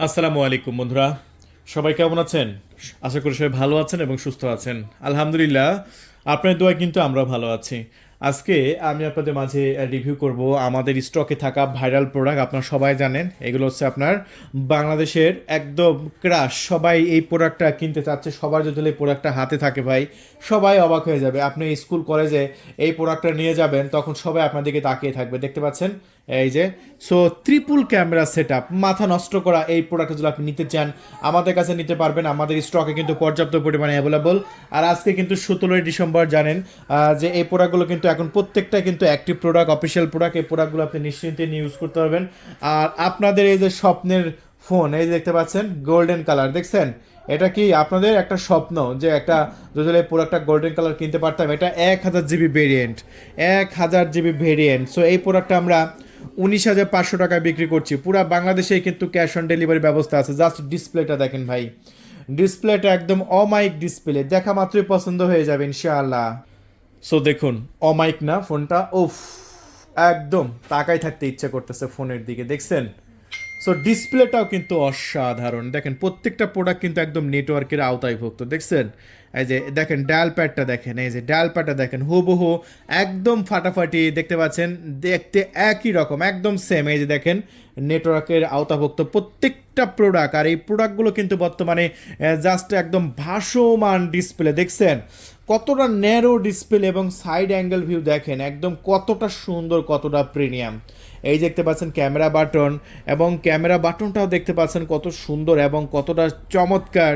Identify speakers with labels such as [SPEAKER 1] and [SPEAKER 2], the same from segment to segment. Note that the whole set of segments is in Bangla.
[SPEAKER 1] আসসালামু আলাইকুম বন্ধুরা, সবাই কেমন আছেন? আশা করি সবাই ভালো আছেন এবং সুস্থ আছেন। আলহামদুলিল্লাহ, আপনার দোয়ায় কিন্তু আমরা ভালো আছি। আজকে আমি আপনাদের মাঝে রিভিউ করব আমাদের স্টকে থাকা ভাইরাল প্রোডাক্ট। আপনারা সবাই জানেন এগুলো হচ্ছে আপনার বাংলাদেশের একদম ক্রাশ। সবাই এই প্রোডাক্টটা কিনতে চাচ্ছে। সবার যদি এই প্রোডাক্টটা হাতে থাকে ভাই, সবাই অবাক হয়ে যাবে। আপনি স্কুল কলেজে এই প্রোডাক্টটা নিয়ে যাবেন, তখন সবাই আপনার দিকে তাকিয়ে থাকবে। দেখতে পাচ্ছেন এই যে, so triple camera set up, মাথা নষ্ট করা এই প্রোডাক্ট যদি আপনি নিতে চান আমাদের কাছে নিতে পারবেন। আমাদের স্টকে কিন্তু পর্যাপ্ত পরিমাণে অ্যাভেলেবল। আর আজকে কিন্তু 17 ডিসেম্বর, জানেন যে এই প্রোডাক্টগুলো কিন্তু এখন প্রত্যেকটা কিন্তু অ্যাক্টিভ প্রোডাক্ট, অফিসিয়াল প্রোডাক্ট। এই প্রোডাক্টগুলো আপনি নিশ্চিন্তে নিয়ে ইউজ করতে পারবেন। আর আপনাদের এই যে স্বপ্নের ফোন, এই যে দেখতে পাচ্ছেন গোল্ডেন কালার, দেখছেন? এটা কি আপনাদের একটা স্বপ্ন যে একটা যদি এই প্রোডাক্টটা গোল্ডেন কালার কিনতে পারতাম? এটা 1000 GB variant, 1000 GB variant. So এই প্রোডাক্টটা আমরা 19,500 টাকায় বিক্রি করছি। পুরো বাংলাদেশে কিন্তু ক্যাশ অন ডেলিভারি ব্যবস্থা আছে। জাস্ট ডিসপ্লেটা দেখেন ভাই, ডিসপ্লেটা একদম অমাইক ডিসপ্লে, দেখা মাত্রই পছন্দ হয়ে যাবে ইনশাআল্লাহ। সো দেখুন, অমাইক না ফোনটা, ওফ, একদম তাকাই থাকতে ইচ্ছা করতেছে ফোনের দিকে, দেখছেন? সো ডিসপ্লেটাও কিন্তু অসাধারণ। দেখেন প্রত্যেকটা প্রোডাক্ট কিন্তু একদম নেটওয়ার্কের আওতায়ভুক্ত, দেখছেন? এই যে দেখেন ডায়াল প্যাডটা দেখেন, এই যে ডায়াল প্যাডটা দেখেন হুবহু একদম ফাটাফাটি, দেখতে পাচ্ছেন? দেখতে একই রকম, একদম সেম। এই যে দেখেন নেটওয়ার্কের আওতাভুক্ত প্রত্যেকটা প্রোডাক্ট। আর এই প্রোডাক্টগুলো কিন্তু বর্তমানে জাস্ট একদম ভাসমান ডিসপ্লে, দেখছেন কতটা ন্যারো ডিসপ্লে এবং সাইড অ্যাঙ্গেল ভিউ দেখেন একদম কতটা সুন্দর, কতটা প্রিমিয়াম। এই দেখতে পাচ্ছেন ক্যামেরা বাটন, এবং ক্যামেরা বাটনটাও দেখতে পাচ্ছেন কত সুন্দর এবং কতটা চমৎকার।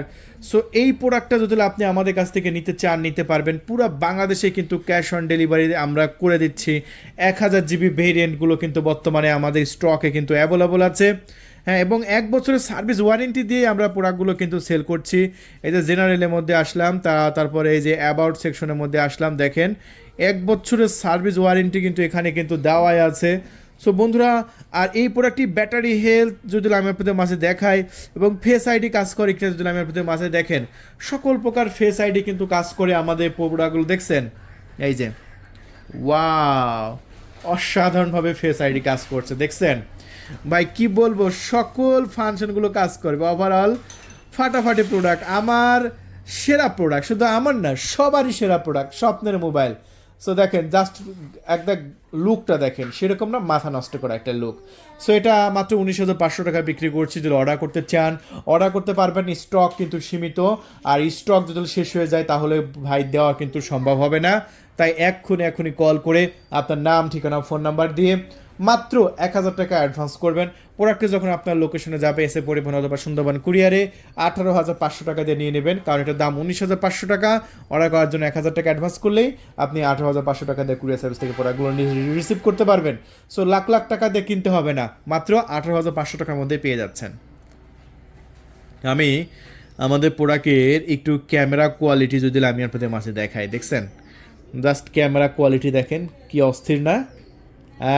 [SPEAKER 1] সো এই প্রোডাক্টটা যদি আপনি আমাদের কাছ থেকে নিতে চান নিতে পারবেন। পুরো বাংলাদেশে কিন্তু ক্যাশ অন ডেলিভারি আমরা করে দিচ্ছি। 1000 জিবি ভেরিয়েন্টগুলো কিন্তু বর্তমানে আমাদের স্টকে কিন্তু অ্যাভেলেবল আছে। হ্যাঁ, এবং 1 বছরের সার্ভিস ওয়ারেন্টি দিয়ে আমরা প্রোডাক্টগুলো কিন্তু সেল করছি। এই যে জেনারেলের মধ্যে আসলাম, তারপরে এই যে অ্যাবাউট সেকশনের মধ্যে আসলাম, দেখেন 1 বছরের সার্ভিস ওয়ারেন্টি কিন্তু এখানে কিন্তু দেওয়াই আছে। সো বন্ধুরা, আর এই প্রোডাক্টটি ব্যাটারি হেলথ যদি আমি আপনাদের মাঝে দেখাই, এবং ফেস আইডি কাজ করে কিনা যদি আমি আপনাদের মাঝে দেখেন, সকল প্রকার ফেস আইডি কিন্তু কাজ করে আমাদের প্রোডাক্টগুলো, দেখছেন? এই যে ওয়াও, অসাধারণভাবে ফেস আইডি কাজ করছে, দেখছেন ভাই? কি বলবো, সকল ফাংশনগুলো কাজ করবে। ওভারঅল ফাটাফাটি প্রোডাক্ট, আমার সেরা প্রোডাক্ট, শুধু আমার না সবারই সেরা প্রোডাক্ট, স্বপ্নের মোবাইল। সো দেখেন জাস্ট একটা লুকটা দেখেন, সেরকম না মাথা নষ্ট করা একটা লুক। সো এটা মাত্র 19,500 টাকা বিক্রি করছি। যদি অর্ডার করতে চান অর্ডার করতে পারবেন। স্টক কিন্তু সীমিত, আর স্টক যদি শেষ হয়ে যায় তাহলে ভাই দেওয়া কিন্তু সম্ভব হবে না। তাই এক্ষুনি কল করে আপনার নাম, ঠিকানা, ফোন নাম্বার দিয়ে মাত্র 1,000 টাকা অ্যাডভান্স করবেন। প্রোডাক্টে যখন আপনার লোকেশনে যাবে, এসে পরিবহন অথবা সুন্দরবন কুরিয়ারে 18,500 টাকা দিয়ে নিয়ে নেবেন, কারণ এটার দাম 19,500 টাকা। অর্ডার করার জন্য 1,000 টাকা অ্যাডভান্স করলেই আপনি 18,500 টাকা দিয়ে কুরিয়ার সার্ভিস থেকে প্রোডাক্টগুলো রিসিভ করতে পারবেন। সো লাখ লাখ টাকা দিয়ে কিনতে হবে না, মাত্র 18,500 টাকার মধ্যে পেয়ে যাচ্ছেন। আমি আমাদের প্রোডাক্টের একটু ক্যামেরা কোয়ালিটি যদি আমি আপনাদের মাঝে দেখাই, দেখছেন? জাস্ট ক্যামেরা কোয়ালিটি দেখেন কি অস্থির না?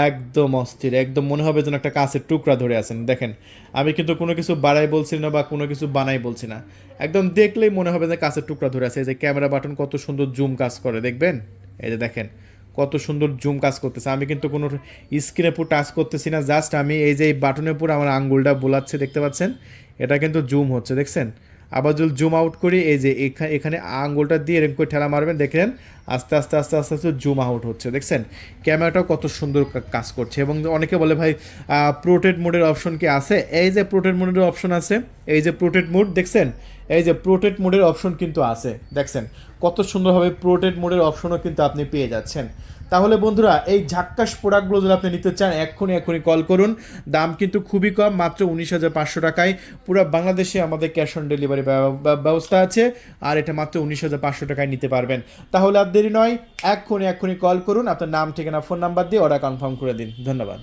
[SPEAKER 1] একদম অস্থির, একদম মনে হবে যেন একটা কাঁচের টুকরা ধরে আছেন। দেখেন আমি কিন্তু কোনো কিছু বাড়াই বলছি না বা কোনো কিছু বানাই বলছি না, একদম দেখলেই মনে হবে যে কাঁচের টুকরা ধরে আছে। এই যে ক্যামেরা বাটন কত সুন্দর জুম কাজ করে, দেখবেন? এই যে দেখেন কত সুন্দর জুম কাজ করতেছে। আমি কিন্তু কোনো স্ক্রিনের উপর টাচ করতেছি না, জাস্ট আমি এই যে এই বাটনের উপর আমার আঙ্গুলটা বোলাচ্ছে, দেখতে পাচ্ছেন? এটা কিন্তু জুম হচ্ছে, দেখছেন? আবার যদি জুম আউট করি, এই যে এখানে আঙ্গুলটা দিয়ে এরকম করে ঠেলা মারবেন, দেখেন আস্তে আস্তে আস্তে আস্তে আস্তে জুম আউট হচ্ছে, দেখছেন? ক্যামেরাটাও কত সুন্দর কাজ করছে। এবং অনেকে বলে ভাই প্রোটেট মোডের অপশন কি আছে? এই যে প্রোটেট মোডের অপশন আছে, এই যে প্রোটেট মোড, দেখছেন? এই যে প্রোটেট মোডের অপশন কিন্তু আছে, দেখছেন কত সুন্দরভাবে প্রোটেট মোডের অপশনও কিন্তু আপনি পেয়ে যাচ্ছেন। তাহলে বন্ধুরা, এই ঝাক্কাস প্রোডাক্টগুলো যদি আপনি নিতে চান এক্ষুনি কল করুন। দাম কিন্তু খুবই কম, মাত্র 19,500 টাকায়। পুরো বাংলাদেশে আমাদের ক্যাশ অন ডেলিভারি ব্যবস্থা আছে, আর এটা মাত্র 19,500 টাকায় নিতে পারবেন। তাহলে আর দেরি নয়, এক্ষুনি কল করুন, আপনার নাম, ঠিকানা, ফোন নাম্বার দিয়ে অর্ডার কনফার্ম করে দিন। ধন্যবাদ।